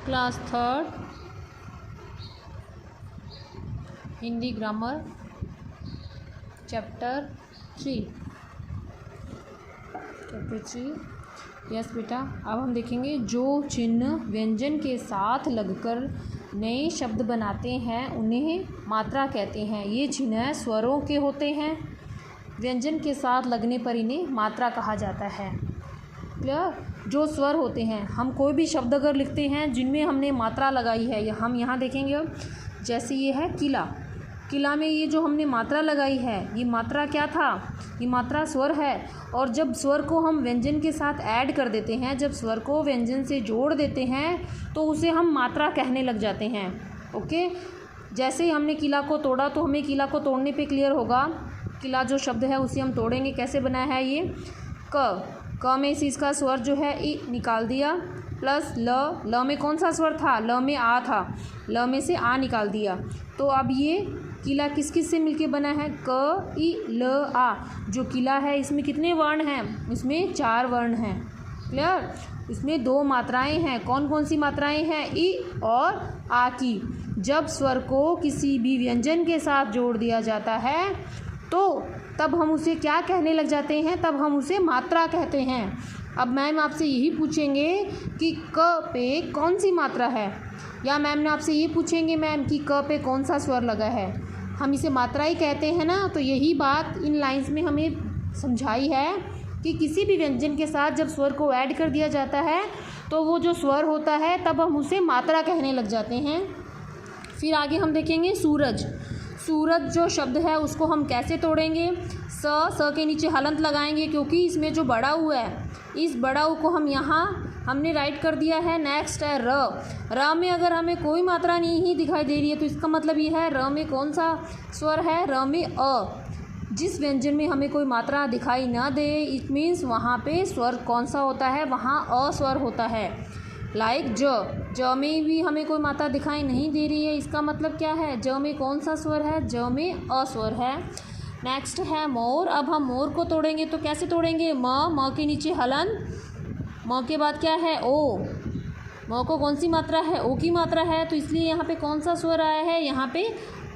Class third Hindi grammar chapter 3 yes बेटा। अब हम देखेंगे जो चिन्ह व्यंजन के साथ लगकर नए शब्द बनाते हैं उन्हें मात्रा कहते हैं। ये चिन्ह स्वरों के होते हैं, व्यंजन के साथ लगने पर इन्हें मात्रा कहा जाता है। क्लियर? जो स्वर होते हैं, हम कोई भी शब्द अगर लिखते हैं जिनमें हमने मात्रा लगाई है, हम यहाँ देखेंगे अब, जैसे ये है किला। किला में ये जो हमने मात्रा लगाई है, ये मात्रा क्या था? ये मात्रा स्वर है। और जब स्वर को हम व्यंजन के साथ ऐड कर देते हैं, जब स्वर को व्यंजन से जोड़ देते हैं, तो उसे हम मात्रा कहने लग जाते हैं। ओके, जैसे ही हमने किला को तोड़ा तो हमें किला को तोड़ने पे क्लियर होगा। किला जो शब्द है उसे हम तोड़ेंगे। कैसे बनाया है ये? क में इस इसका स्वर जो है ई निकाल दिया, प्लस ल में कौन सा स्वर था? ल में आ था, ल में से आ निकाल दिया। तो अब ये किला किस किस से मिलके बना है? क ई ल आ। जो किला है इसमें कितने वर्ण हैं? इसमें 4 वर्ण हैं। क्लियर? इसमें 2 मात्राएं हैं। कौन कौन सी मात्राएं हैं? ई और आ की। जब स्वर को किसी भी व्यंजन के साथ जोड़ दिया जाता है तो तब हम उसे क्या कहने लग जाते हैं? तब हम उसे मात्रा कहते हैं। अब मैम आपसे यही पूछेंगे कि क पे कौन सी मात्रा है, या मैम ने आपसे ये पूछेंगे मैम कि क पे कौन सा स्वर लगा है, हम इसे मात्रा ही कहते हैं ना। तो यही बात इन लाइंस में हमें समझाई है कि किसी भी व्यंजन के साथ जब स्वर को ऐड कर दिया जाता है तो वो जो स्वर होता है तब हम उसे मात्रा कहने लग जाते हैं। फिर आगे हम देखेंगे सूरज। सूरज जो शब्द है उसको हम कैसे तोड़ेंगे? स के नीचे हलंत लगाएंगे, क्योंकि इसमें जो बड़ा उ है, इस बड़ा उ को हम यहाँ हमने राइट कर दिया है। नेक्स्ट है र में अगर हमें कोई मात्रा नहीं दिखाई दे रही है तो इसका मतलब ये है र में कौन सा स्वर है? र में अ। जिस व्यंजन में हमें कोई मात्रा दिखाई ना दे, इट मीन्स वहाँ पे स्वर कौन सा होता है? वहाँ अ स्वर होता है। लाइक ज में भी हमें कोई मात्रा दिखाई नहीं दे रही है, इसका मतलब क्या है? ज में कौन सा स्वर है? ज में अ स्वर है। नेक्स्ट है मोर। अब हम मोर को तोड़ेंगे तो कैसे तोड़ेंगे? म के नीचे हलन, म के बाद क्या है? ओ। म को कौन सी मात्रा है? ओ की मात्रा है, तो इसलिए यहाँ पे कौन सा स्वर आया है? यहाँ पे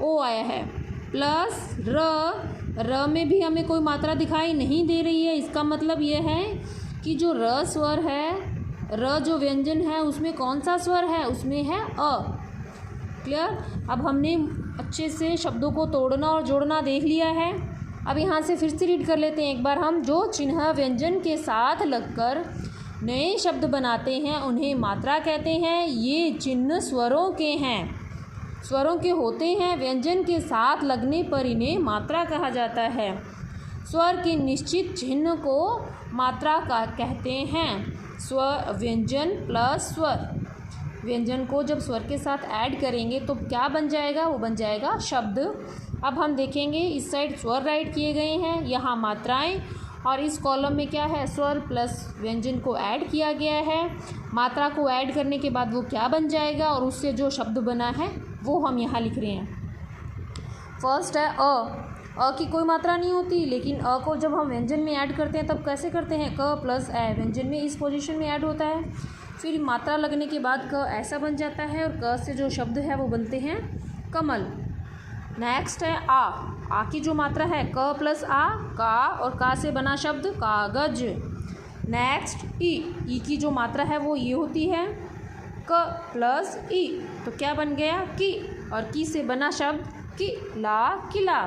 ओ आया है। प्लस र में भी हमें कोई मात्रा दिखाई नहीं दे रही है, इसका मतलब ये है कि जो र स्वर है, र जो व्यंजन है उसमें कौन सा स्वर है? उसमें है अ। क्लियर? अब हमने अच्छे से शब्दों को तोड़ना और जोड़ना देख लिया है। अब यहाँ से फिर से रीड कर लेते हैं एक बार हम। जो चिन्ह व्यंजन के साथ लगकर नए शब्द बनाते हैं उन्हें मात्रा कहते हैं। ये चिन्ह स्वरों के हैं, स्वरों के होते हैं। व्यंजन के साथ लगने पर इन्हें मात्रा कहा जाता है। स्वर के निश्चित चिन्ह को मात्रा का कहते हैं। स्वर व्यंजन प्लस स्वर, व्यंजन को जब स्वर के साथ ऐड करेंगे तो क्या बन जाएगा? वो बन जाएगा शब्द। अब हम देखेंगे इस साइड स्वर राइट किए गए हैं, यहाँ मात्राएं, और इस कॉलम में क्या है? स्वर प्लस व्यंजन को ऐड किया गया है। मात्रा को ऐड करने के बाद वो क्या बन जाएगा और उससे जो शब्द बना है वो हम यहाँ लिख रहे हैं। फर्स्ट है अ की कोई मात्रा नहीं होती, लेकिन अ को जब हम व्यंजन में ऐड करते हैं तब कैसे करते हैं? क प्लस ए, व्यंजन में इस पोजीशन में ऐड होता है। फिर मात्रा लगने के बाद क ऐसा बन जाता है, और क से जो शब्द है वो बनते हैं कमल। नेक्स्ट है आ की जो मात्रा है क प्लस आ, का, और का से बना शब्द कागज। नेक्स्ट ई की जो मात्रा है वो ये होती है क प्लस ई, तो क्या बन गया? की, और की से बना शब्द किला, किला।